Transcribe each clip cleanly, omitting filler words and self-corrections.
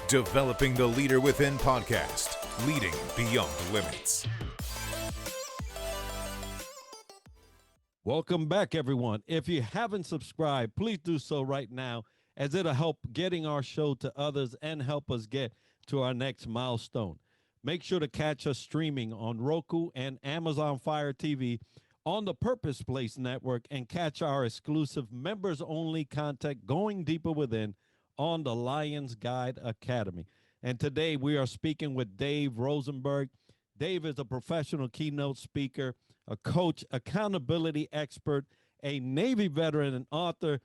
Developing the Leader Within podcast, leading beyond limits. Welcome back, everyone. If you haven't subscribed, please do so right now, as it'll help getting our show to others and help us get to our next milestone. Make sure to catch us streaming on Roku and Amazon Fire TV on the Purpose Place Network, and catch our exclusive members-only content, Going Deeper Within, on the Lions Guide Academy. And today we are speaking with Dave Rosenberg. Dave is a professional keynote speaker, a coach, accountability expert, a Navy veteran, and author.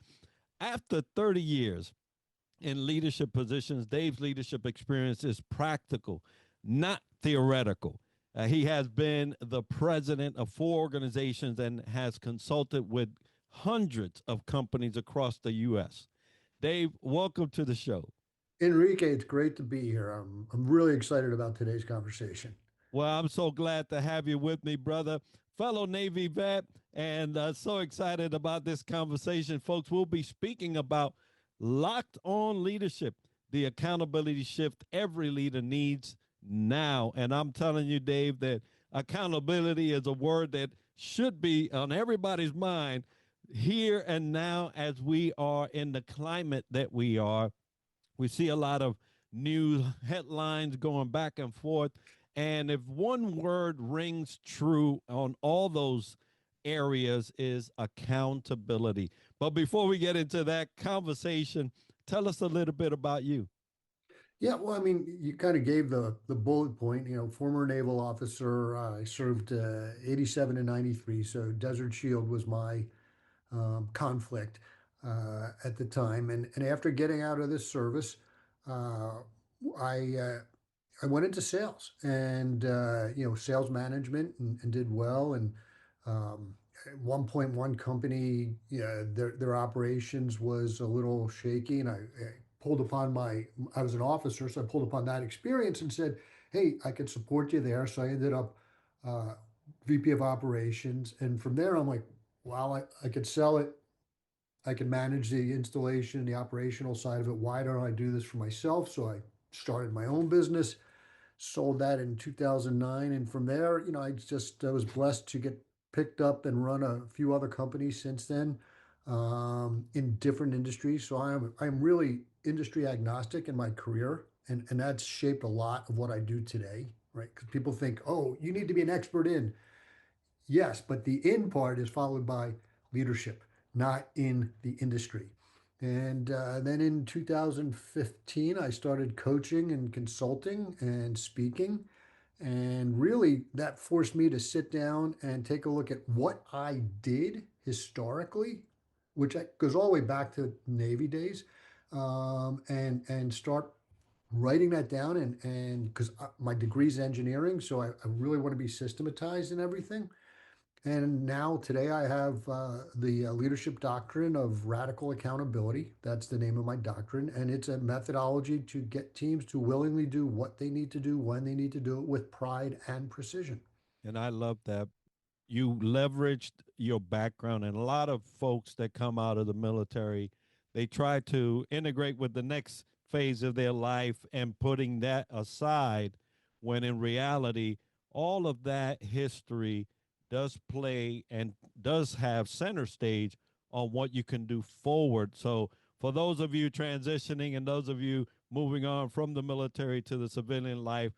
After 30 years in leadership positions, Dave's leadership experience is practical, not theoretical. He has been the president of 4 organizations and has consulted with hundreds of companies across the U.S. Dave, welcome to the show. Enrique, it's great to be here. I'm really excited about today's conversation. Well, I'm so glad to have you with me, brother. Fellow Navy vet, and so excited about this conversation. Folks, we'll be speaking about locked on leadership, the accountability shift every leader needs now. And I'm telling you, Dave, that accountability is a word that should be on everybody's mind here and now, as we are in the climate that we are. We see a lot of news headlines going back and forth. And if one word rings true on all those areas, is accountability. But before we get into that conversation, tell us a little bit about you. Yeah, well, I mean, you kind of gave the bullet point, former naval officer. I served 87 and 93, so Desert Shield was my conflict at the time. And after getting out of this service, I went into sales and sales management, and did well. And at one point, one company, their operations was a little shaky, and I pulled upon I was an officer, so I pulled upon that experience and said, hey, I could support you there. So I ended up VP of operations. And from there, I'm like, wow, I could sell it. I can manage the installation, the operational side of it. Why don't I do this for myself? So I started my own business, sold that in 2009. And from there, I was blessed to get picked up and run a few other companies since then, in different industries. So I'm really industry agnostic in my career. And that's shaped a lot of what I do today, right? Because people think, oh, you need to be an expert in. Yes, but the in part is followed by leadership, not in the industry. And then in 2015, I started coaching and consulting and speaking. And really, that forced me to sit down and take a look at what I did historically, which goes all the way back to Navy days, and start writing that down. And because my degree is engineering, so I really want to be systematized in everything. And now today I have the leadership doctrine of radical accountability. That's the name of my doctrine. And it's a methodology to get teams to willingly do what they need to do, when they need to do it, with pride and precision. And I love that you leveraged your background. And a lot of folks that come out of the military, they try to integrate with the next phase of their life and putting that aside, when in reality, all of that history does play and does have center stage on what you can do forward. So for those of you transitioning and those of you moving on from the military to the civilian life,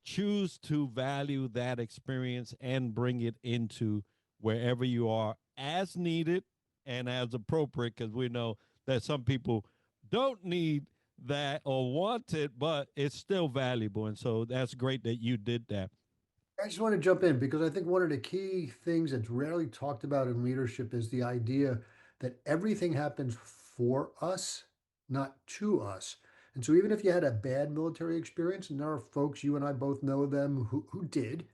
choose to value that experience and bring it into wherever you are as needed and as appropriate, because we know that some people don't need that or want it, but it's still valuable. And so that's great that you did that. I just want to jump in because I think one of the key things that's rarely talked about in leadership is the idea that everything happens for us, not to us. And so even if you had a bad military experience, and there are folks, you and I both know them who did,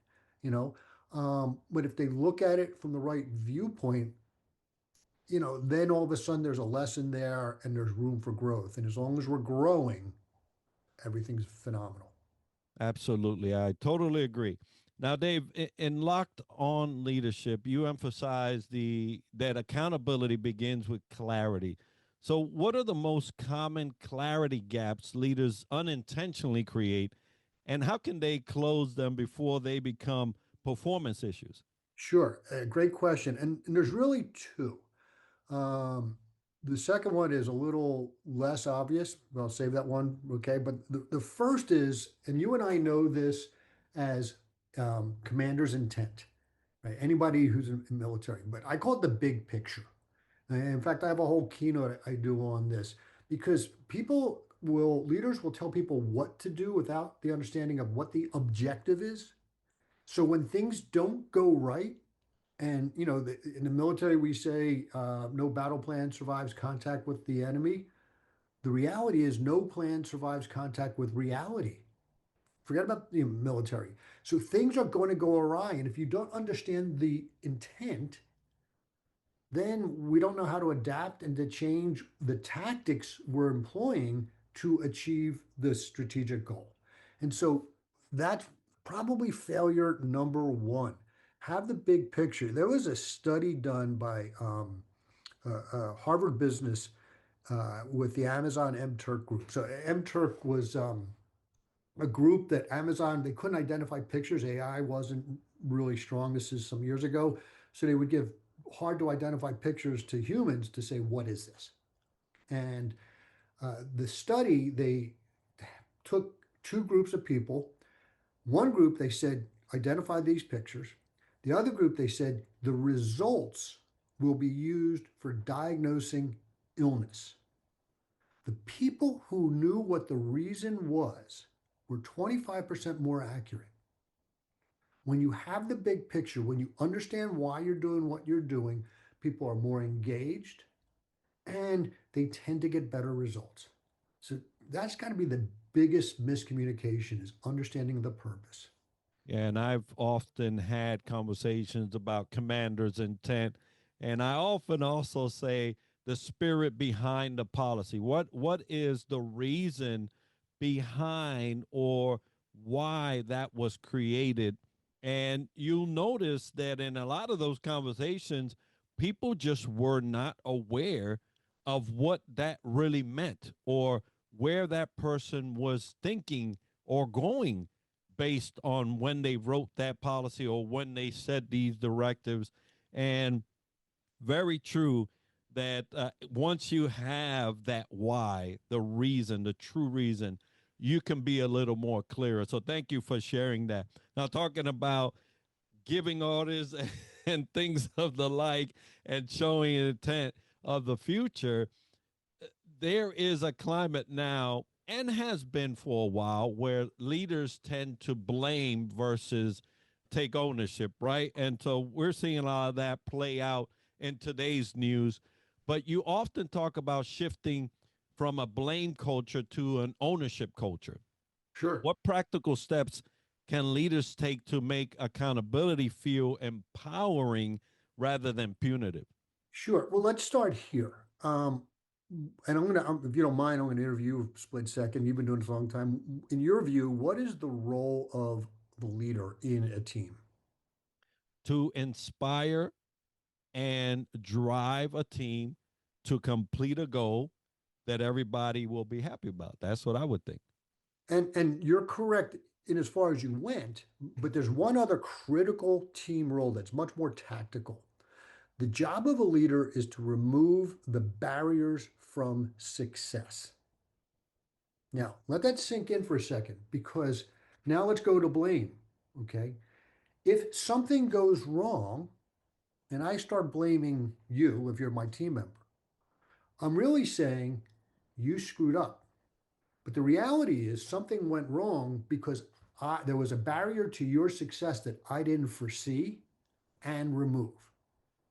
but if they look at it from the right viewpoint, then all of a sudden there's a lesson there and there's room for growth. And as long as we're growing, everything's phenomenal. Absolutely. I totally agree. Now, Dave, in Locked On Leadership, you emphasize that accountability begins with clarity. So, what are the most common clarity gaps leaders unintentionally create, and how can they close them before they become performance issues? Sure, great question. And there's really two. Um, the second one is a little less obvious. I'll save that one, okay? But the first is, and you and I know this as commander's intent, right? Anybody who's in military, but I call it the big picture. In fact, I have a whole keynote I do on this because leaders will tell people what to do without the understanding of what the objective is. So when things don't go right, and in the military we say no battle plan survives contact with the enemy. The reality is no plan survives contact with reality. Forget about the military. So things are going to go awry, and if you don't understand the intent, then we don't know how to adapt and to change the tactics we're employing to achieve the strategic goal. And so that's probably failure number one. Have the big picture. There was a study done by Harvard Business with the Amazon MTurk group. So MTurk was a group that Amazon, they couldn't identify pictures. AI wasn't really strong. This is some years ago. So they would give hard to identify pictures to humans to say, what is this? And the study, they took two groups of people. One group, they said, identify these pictures. The other group, they said, the results will be used for diagnosing illness. The people who knew what the reason was were 25% more accurate. When you have the big picture, when you understand why you're doing what you're doing, people are more engaged and they tend to get better results. So that's got to be the biggest miscommunication is understanding the purpose. Yeah, and I've often had conversations about commander's intent, and I often also say the spirit behind the policy. What is the reason behind or why that was created? And you'll notice that in a lot of those conversations, people just were not aware of what that really meant or where that person was thinking or going based on when they wrote that policy or when they said these directives. And very true that once you have that why, the reason, the true reason, you can be a little more clearer. So thank you for sharing that. Now, talking about giving orders and things of the like and showing intent of the future, there is a climate now and has been for a while where leaders tend to blame versus take ownership, right? And so we're seeing a lot of that play out in today's news. But you often talk about shifting from a blame culture to an ownership culture. Sure. What practical steps can leaders take to make accountability feel empowering rather than punitive? Sure. Well, let's start here. And if you don't mind, I'm gonna interview you a split second. You've been doing this a long time. In your view, what is the role of the leader in a team? To inspire and drive a team to complete a goal that everybody will be happy about. That's what I would think. And you're correct in as far as you went, but there's one other critical team role that's much more tactical. The job of a leader is to remove the barriers from success. Now, let that sink in for a second because now let's go to blame. Okay. If something goes wrong and I start blaming you, if you're my team member, I'm really saying you screwed up. But the reality is something went wrong because there was a barrier to your success that I didn't foresee and remove.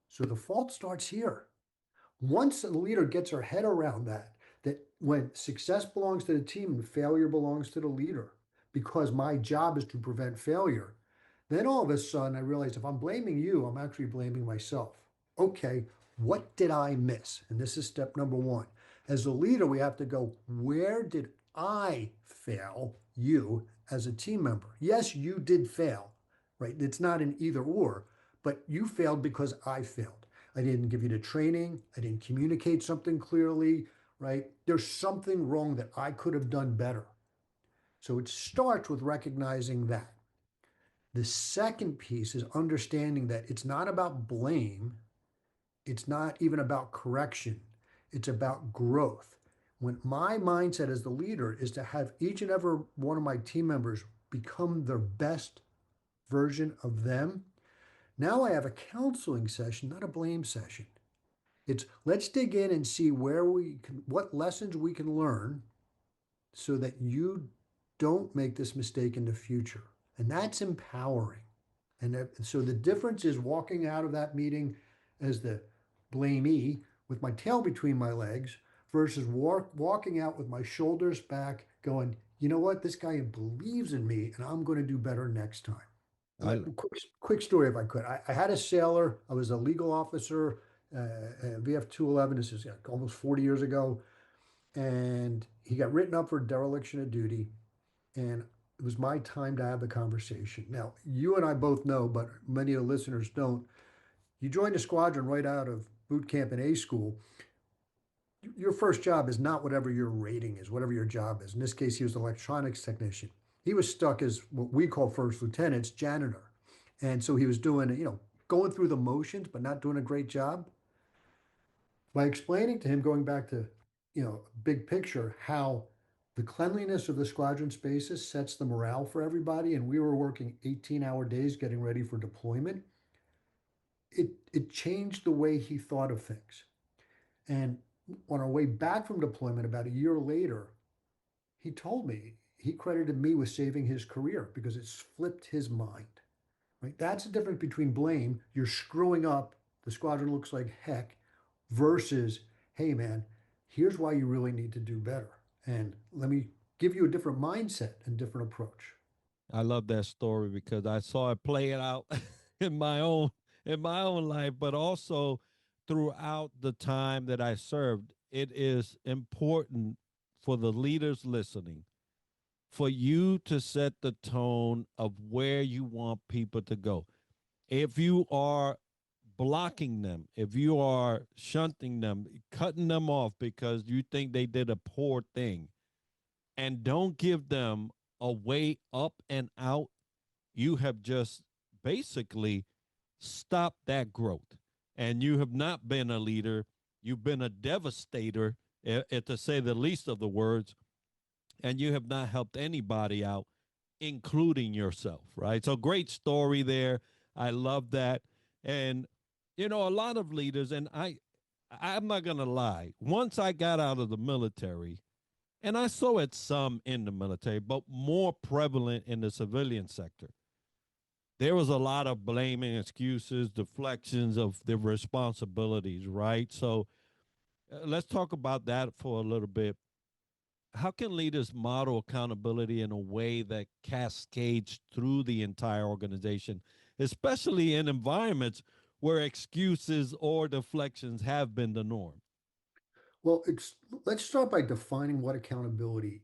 So the fault starts here. Once a leader gets her head around that when success belongs to the team and failure belongs to the leader, because my job is to prevent failure, then all of a sudden I realize if I'm blaming you, I'm actually blaming myself. Okay, what did I miss? And this is step number one. As a leader, we have to go, where did I fail you as a team member? Yes, you did fail, right? It's not an either or, but you failed because I failed. I didn't give you the training. I didn't communicate something clearly, right? There's something wrong that I could have done better. So it starts with recognizing that. The second piece is understanding that it's not about blame. It's not even about correction. It's about growth. When my mindset as the leader is to have each and every one of my team members become their best version of them, now I have a counseling session, not a blame session. It's let's dig in and see what lessons we can learn so that you don't make this mistake in the future. And that's empowering. So the difference is walking out of that meeting as the blamee with my tail between my legs versus walking out with my shoulders back, going, you know what, this guy believes in me and I'm going to do better next time. I Quick story if I could. I had a sailor, I was a legal officer, VF 211, this is almost 40 years ago, and he got written up for dereliction of duty. And it was my time to have the conversation. Now, you and I both know, but many of the listeners don't. You join the squadron right out of boot camp and A school. Your first job is not whatever your rating is, whatever your job is. In this case, he was an electronics technician. He was stuck as what we call first lieutenants, janitor. And so he was doing, going through the motions, but not doing a great job. By explaining to him, going back to, big picture, how the cleanliness of the squadron spaces sets the morale for everybody. And we were working 18-hour days getting ready for deployment. It changed the way he thought of things. And on our way back from deployment, about a year later, he told me he credited me with saving his career because it's flipped his mind. Right? That's the difference between blame, you're screwing up, the squadron looks like heck, versus, hey man, here's why you really need to do better. And let me give you a different mindset and different approach. I love that story because I saw it play it out in my own life, but also throughout the time that I served. It is important for the leaders listening for you to set the tone of where you want people to go. If you are blocking them, if you are shunting them, cutting them off because you think they did a poor thing, and don't give them a way up and out, you have just basically stopped that growth. And you have not been a leader, you've been a devastator, to say the least of the words, and you have not helped anybody out, including yourself, right? So great story there. I love that. And a lot of leaders, and I'm not gonna lie, once I got out of the military, and I saw it some in the military, but more prevalent in the civilian sector. There was a lot of blaming, excuses, deflections of the responsibilities, right? So let's talk about that for a little bit. How can leaders model accountability in a way that cascades through the entire organization, especially in environments where excuses or deflections have been the norm? Well, let's start by defining what accountability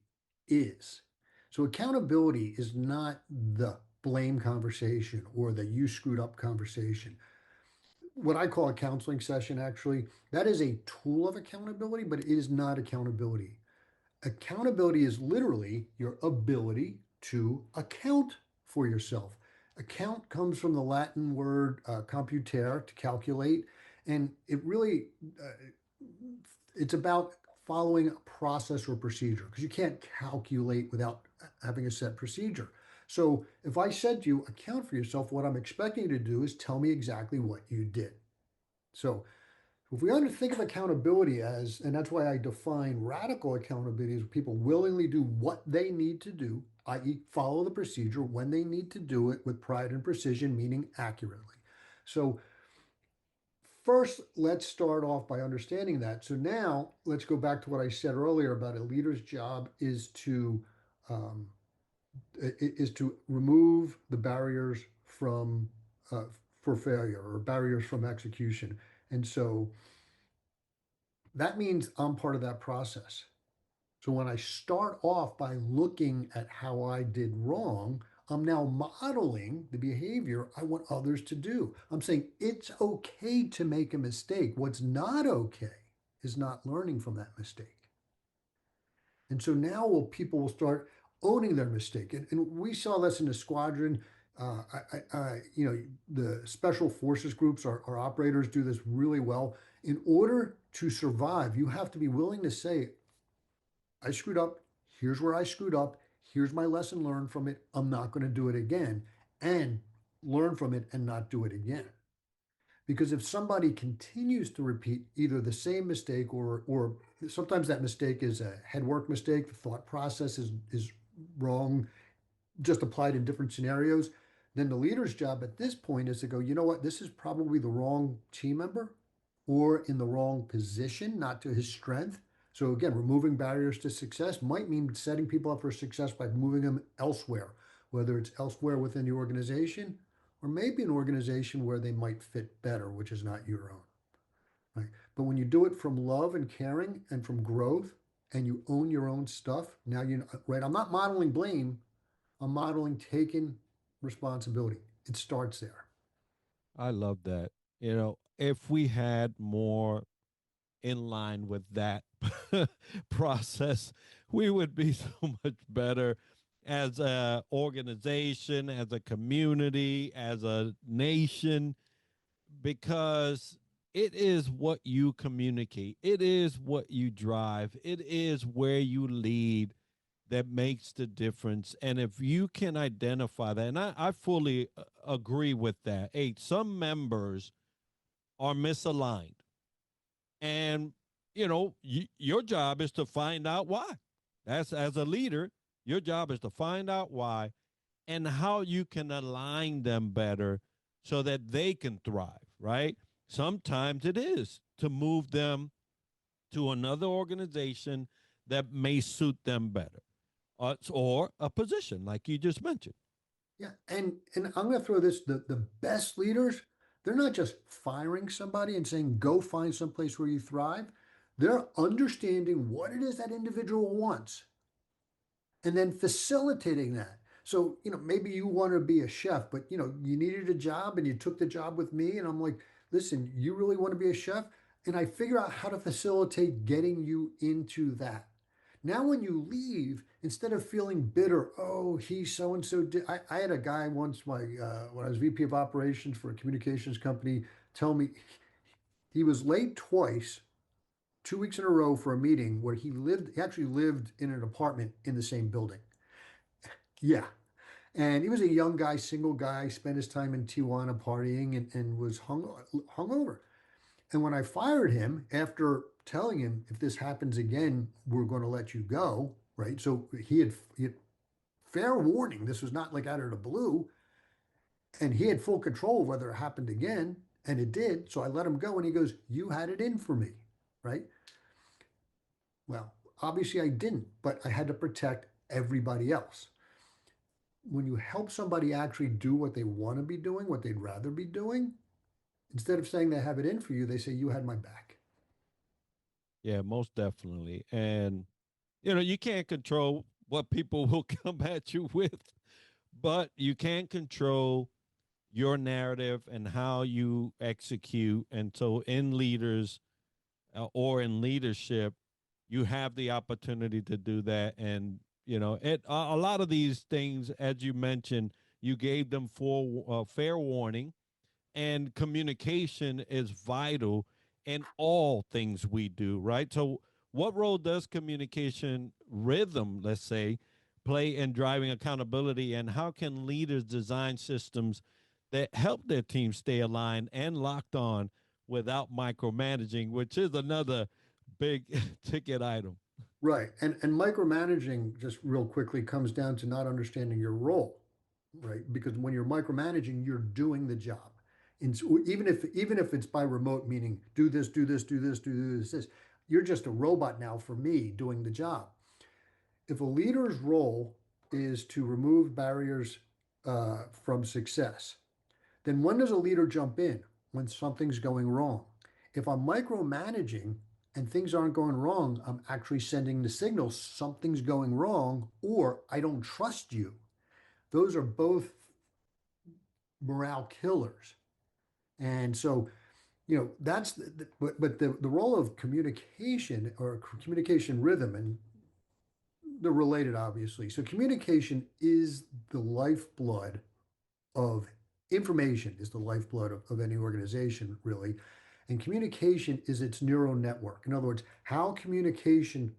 is. So, accountability is not the blame conversation or the you screwed up conversation. What I call a counseling session, actually, that is a tool of accountability, but it is not accountability. Accountability is literally your ability to account for yourself. Account comes from the Latin word computere, to calculate, and it really it's about following a process or procedure because you can't calculate without having a set procedure. So if I said to you, account for yourself, what I'm expecting you to do is tell me exactly what you did. So if we think of accountability as, and that's why I define radical accountability as people willingly do what they need to do, i.e., follow the procedure when they need to do it with pride and precision, meaning accurately. So first, let's start off by understanding that. So now let's go back to what I said earlier about a leader's job um, is to remove the barriers from for failure or barriers from execution. And so that means I'm part of that process. So when I start off by looking at how I did wrong, I'm now modeling the behavior I want others to do. I'm saying it's okay to make a mistake. What's not okay is not learning from that mistake. And so now people will start owning their mistake. And we saw this in the squadron. The special forces groups, our operators do this really well. In order to survive, you have to be willing to say, I screwed up. Here's where I screwed up. Here's my lesson learned from it. I'm not going to do it again. And learn from it and not do it again. Because if somebody continues to repeat either the same mistake or sometimes that mistake is a head work mistake, the thought process is wrong, just applied in different scenarios, then the leader's job at this point is to go, you know what, this is probably the wrong team member or in the wrong position, not to his strength. So again, removing barriers to success might mean setting people up for success by moving them elsewhere, whether it's elsewhere within the organization or maybe an organization where they might fit better, which is not your own. Right? But when you do it from love and caring and from growth and you own your own stuff, now you know, right? I'm not modeling blame, I'm modeling taking responsibility. It starts there. I love that. If we had more in line with that process, we would be so much better as a organization, as a community, as a nation, because it is what you communicate, it is what you drive, it is where you lead that makes the difference. And if you can identify that, and I fully agree with that. Hey, some members are misaligned, and your job is to find out why. That's, as a leader, your job is to find out why and how you can align them better so that they can thrive, right? Sometimes it is to move them to another organization that may suit them better, or a position like you just mentioned. Yeah, and I'm going to throw this: the best leaders, they're not just firing somebody and saying go find someplace where you thrive. They're understanding what it is that individual wants and then facilitating that. So, maybe you want to be a chef, but you needed a job and you took the job with me. And I'm like, listen, you really want to be a chef? And I figure out how to facilitate getting you into that. Now, when you leave, instead of feeling bitter, oh, he so and so did. I had a guy once, when I was VP of operations for a communications company, tell me he was late twice, 2 weeks in a row for a meeting where he actually lived in an apartment in the same building. Yeah. And he was a young guy, single guy, spent his time in Tijuana partying and was hungover. And when I fired him after telling him, if this happens again, we're going to let you go, right? So he had fair warning. This was not like out of the blue. And he had full control of whether it happened again. And it did. So I let him go. And he goes, you had it in for me, right? Well, obviously I didn't, but I had to protect everybody else. When you help somebody actually do what they want to be doing, what they'd rather be doing, instead of saying they have it in for you, they say, you had my back. Yeah, most definitely. And you can't control what people will come at you with, but you can control your narrative and how you execute. And so, in leaders, or in leadership, you have the opportunity to do that. And a lot of these things, as you mentioned, you gave them fair warning, and communication is vital in all things we do, right? So, what role does communication rhythm, let's say, play in driving accountability, and how can leaders design systems that help their team stay aligned and locked on without micromanaging, which is another big ticket item? Right. And micromanaging, just real quickly, comes down to not understanding your role, right? Because when you're micromanaging, you're doing the job. And so even if it's by remote, meaning do this, do this, do this, do this, you're just a robot now for me doing the job. If a leader's role is to remove barriers from success, then when does a leader jump in? When something's going wrong. If I'm micromanaging and things aren't going wrong, I'm actually sending the signal something's going wrong or I don't trust you. those are both morale killers. And so, that's but the role of communication or communication rhythm, and they're related, obviously. So communication is the lifeblood of information, is the lifeblood of any organization, really. And communication is its neural network. In other words, how communication,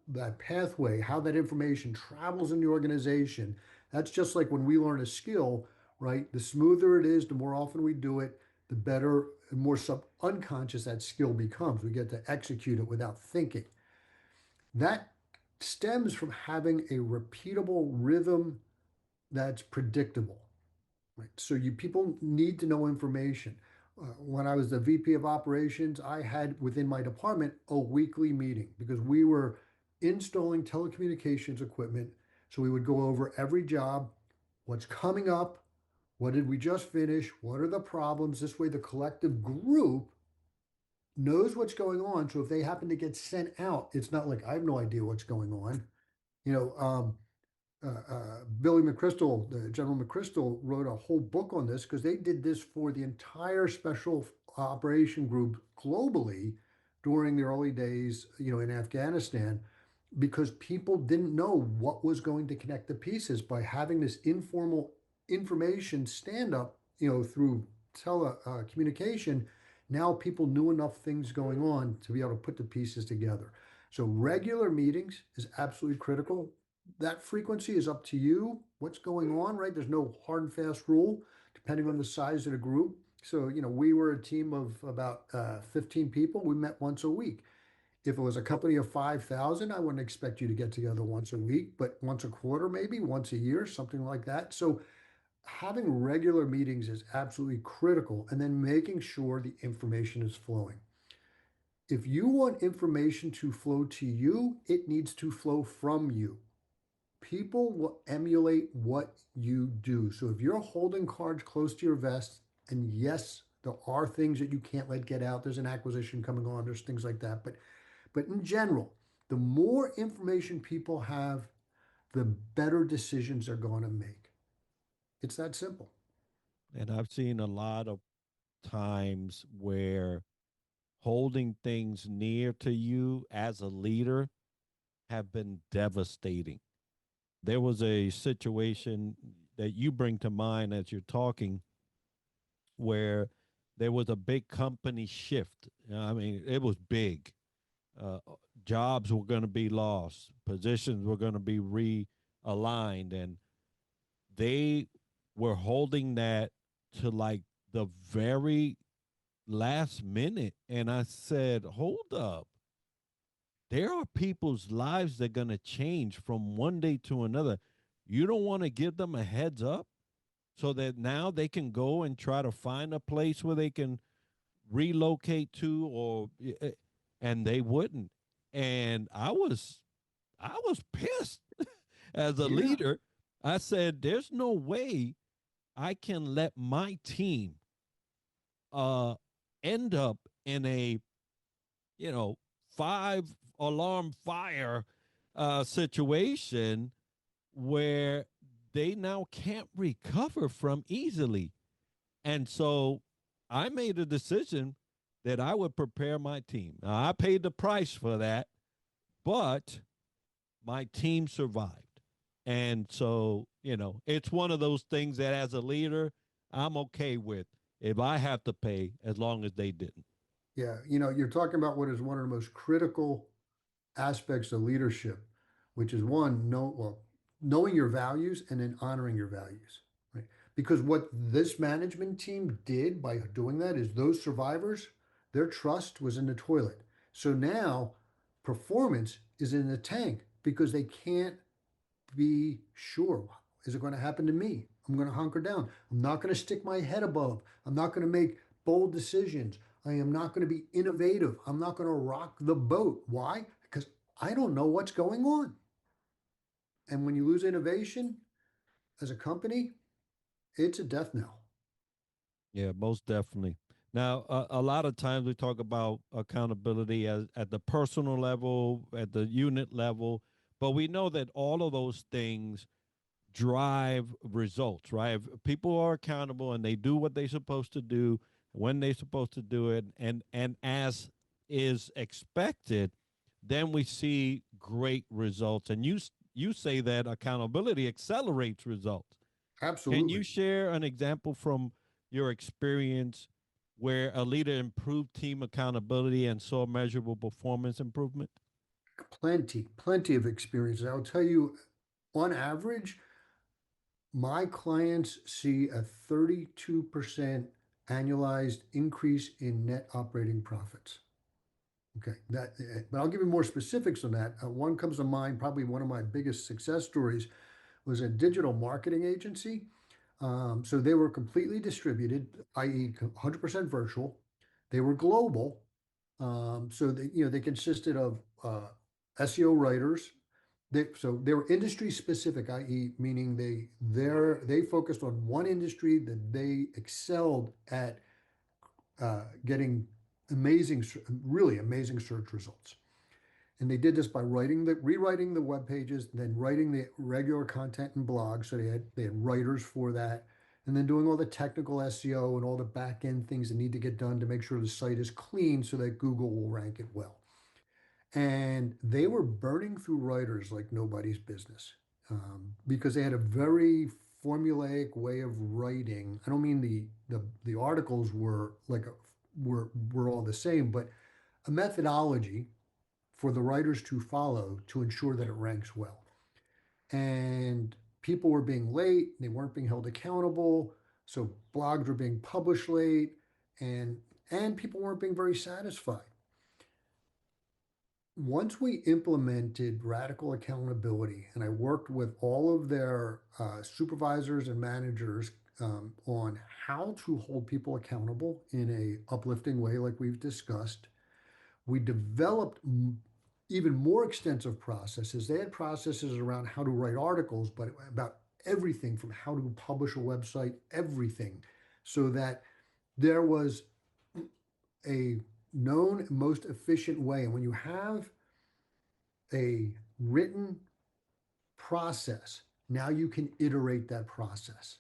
that pathway, how that information travels in the organization, that's just like when we learn a skill, right? The smoother it is, the more often we do it, the better and more unconscious that skill becomes. We get to execute it without thinking. That stems from having a repeatable rhythm that's predictable. Right. So people need to know information. When I was the VP of operations, I had within my department a weekly meeting because we were installing telecommunications equipment. So we would go over every job, what's coming up, what did we just finish, what are the problems. This way, the collective group knows what's going on. So if they happen to get sent out, it's not like I have no idea what's going on. You know, Billy McChrystal, the General McChrystal, wrote a whole book on this because they did this for the entire special operation group globally during the early days, in Afghanistan, because people didn't know what was going to connect the pieces by having this informal information stand up, through telecommunication. Now people knew enough things going on to be able to put the pieces together. So regular meetings is absolutely critical. That frequency is up to you. What's going on, right? There's no hard and fast rule depending on the size of the group. So, we were a team of about 15 people. We met once a week. If it was a company of 5,000, I wouldn't expect you to get together once a week, but once a quarter, maybe once a year, something like that. So, having regular meetings is absolutely critical, and then making sure the information is flowing. If you want information to flow to you, it needs to flow from you. People will emulate what you do. So if you're holding cards close to your vest, and yes, there are things that you can't let get out. There's an acquisition coming on. There's things like that. But in general, the more information people have, the better decisions they're going to make. It's that simple. And I've seen a lot of times where holding things near to you as a leader have been devastating. There was a situation that you bring to mind as you're talking where there was a big company shift. I mean, it was big. Uh, Jobs were going to be lost, positions were going to be realigned, and they were holding that to like the very last minute. And I said, hold up. There are people's lives that are going to change from one day to another. You don't want to give them a heads up so that now they can go and try to find a place where they can relocate to, or and they wouldn't. And I was pissed as a Yeah. leader. I said, there's no way I can let my team uh end up in a, you know, 5 alarm fire situation where they now can't recover from easily. And so I made a decision that I would prepare my team. Now, I paid the price for that, but my team survived. And so, it's one of those things that as a leader, I'm okay with if I have to pay as long as they didn't. Yeah. You're talking about what is one of the most critical aspects of leadership, which is one, knowing your values and then honoring your values, right? Because what this management team did by doing that is those survivors, their trust was in the toilet. So now performance is in the tank because they can't be sure. Is it going to happen to me? I'm going to hunker down. I'm not going to stick my head above. I'm not going to make bold decisions. I am not going to be innovative. I'm not going to rock the boat. Why? Because I don't know what's going on. And when you lose innovation as a company, it's a death knell. Yeah, most definitely. Now, a lot of times we talk about accountability at the personal level, at the unit level, but we know that all of those things drive results, right? If people are accountable and they do what they're supposed to do when they're supposed to do it, and as is expected, then we see great results. And you say that accountability accelerates results. Can you Absolutely. share an example from your experience where a leader improved team accountability and saw measurable performance improvement? Plenty of experiences. I'll tell you, on average, my clients see a 32% annualized increase in net operating profits. Okay, but I'll give you more specifics on that. One comes to mind, probably one of my biggest success stories was a digital marketing agency. So they were completely distributed, i.e., 100% virtual. They were global. So they consisted of SEO writers. So they were industry specific, i.e., meaning they focused on one industry that they excelled at getting really amazing search results. And they did this by rewriting the web pages, then writing the regular content and blogs. So they had writers for that, and then doing all the technical SEO and all the back end things that need to get done to make sure the site is clean so that Google will rank it well. And they were burning through writers like nobody's business, because they had a very formulaic way of writing. I don't mean the articles were were all the same, but a methodology for the writers to follow to ensure that it ranks well. And people were being late, they weren't being held accountable, so blogs were being published late, and people weren't being very satisfied. Once we implemented radical accountability, and I worked with all of their supervisors and managers on how to hold people accountable in a uplifting way, like we've discussed, we developed even more extensive processes. They had processes around how to write articles, but about everything from how to publish a website, everything, so that there was a known most efficient way. And when you have a written process, now you can iterate that process.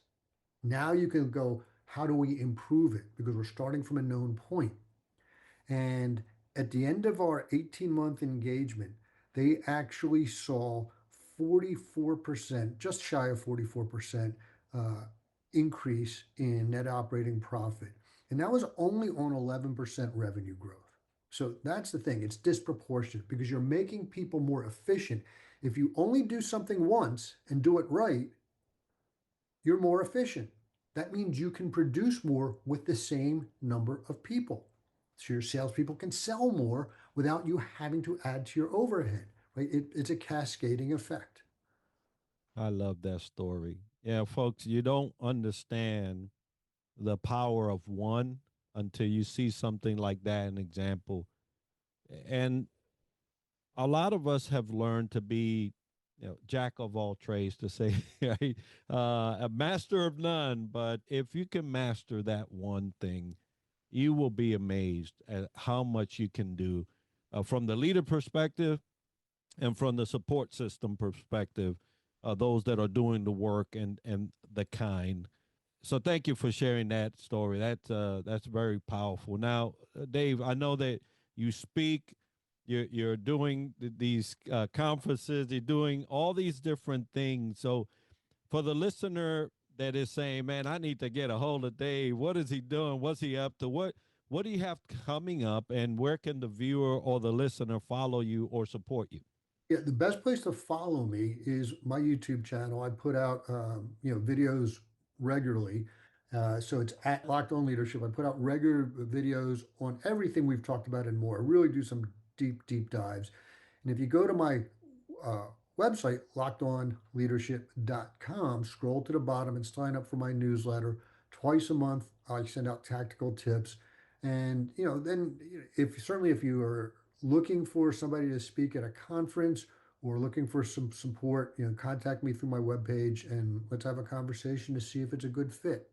Now you can go, how do we improve it? Because we're starting from a known point. And at the end of our 18-month engagement, they actually saw 44%, just shy of 44% increase in net operating profit. And that was only on 11% revenue growth. So that's the thing, it's disproportionate because you're making people more efficient. If you only do something once and do it right, you're more efficient. That means you can produce more with the same number of people. So your salespeople can sell more without you having to add to your overhead, right? It's a cascading effect. I love that story. Yeah, folks, you don't understand the power of one until you see something like that, an example. And a lot of us have learned to be, jack of all trades, to say, right? A master of none. But if you can master that one thing, you will be amazed at how much you can do from the leader perspective and from the support system perspective, those that are doing the work and the kind. So thank you for sharing that story. That's very powerful. Now, Dave, I know that you speak. You're doing these conferences. You're doing all these different things. So for the listener that is saying, "Man, I need to get a hold of Dave. What is he doing? What's he up to? What do you have coming up? And where can the viewer or the listener follow you or support you?" Yeah, the best place to follow me is my YouTube channel. I put out videos regularly. So it's at Locked On Leadership. I put out regular videos on everything we've talked about and more. I really do some deep dives. And if you go to my uh, website, lockedonleadership.com, scroll to the bottom and sign up for my newsletter. Twice a month, I send out tactical tips. And then if you are looking for somebody to speak at a conference or looking for some support, contact me through my webpage and let's have a conversation to see if it's a good fit.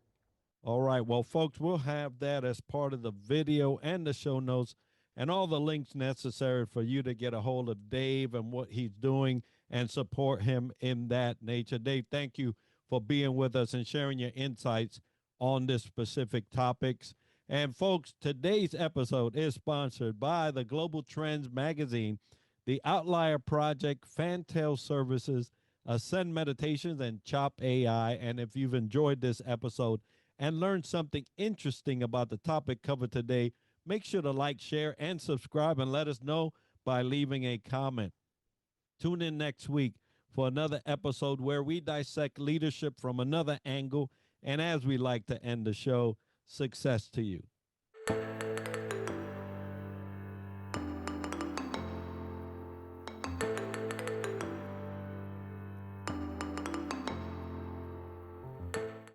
All right. Well, folks, we'll have that as part of the video and the show notes and all the links necessary for you to get a hold of Dave and what he's doing and support him in that nature. Dave, thank you for being with us and sharing your insights on this specific topics. And folks, today's episode is sponsored by the Global Trends magazine, the Outlier Project, Fantail Services, Ascend Meditations, and Chop AI. And if you've enjoyed this episode and learned something interesting about the topic covered today, make sure to like, share, and subscribe, and let us know by leaving a comment. Tune in next week for another episode where we dissect leadership from another angle. And as we like to end the show, success to you.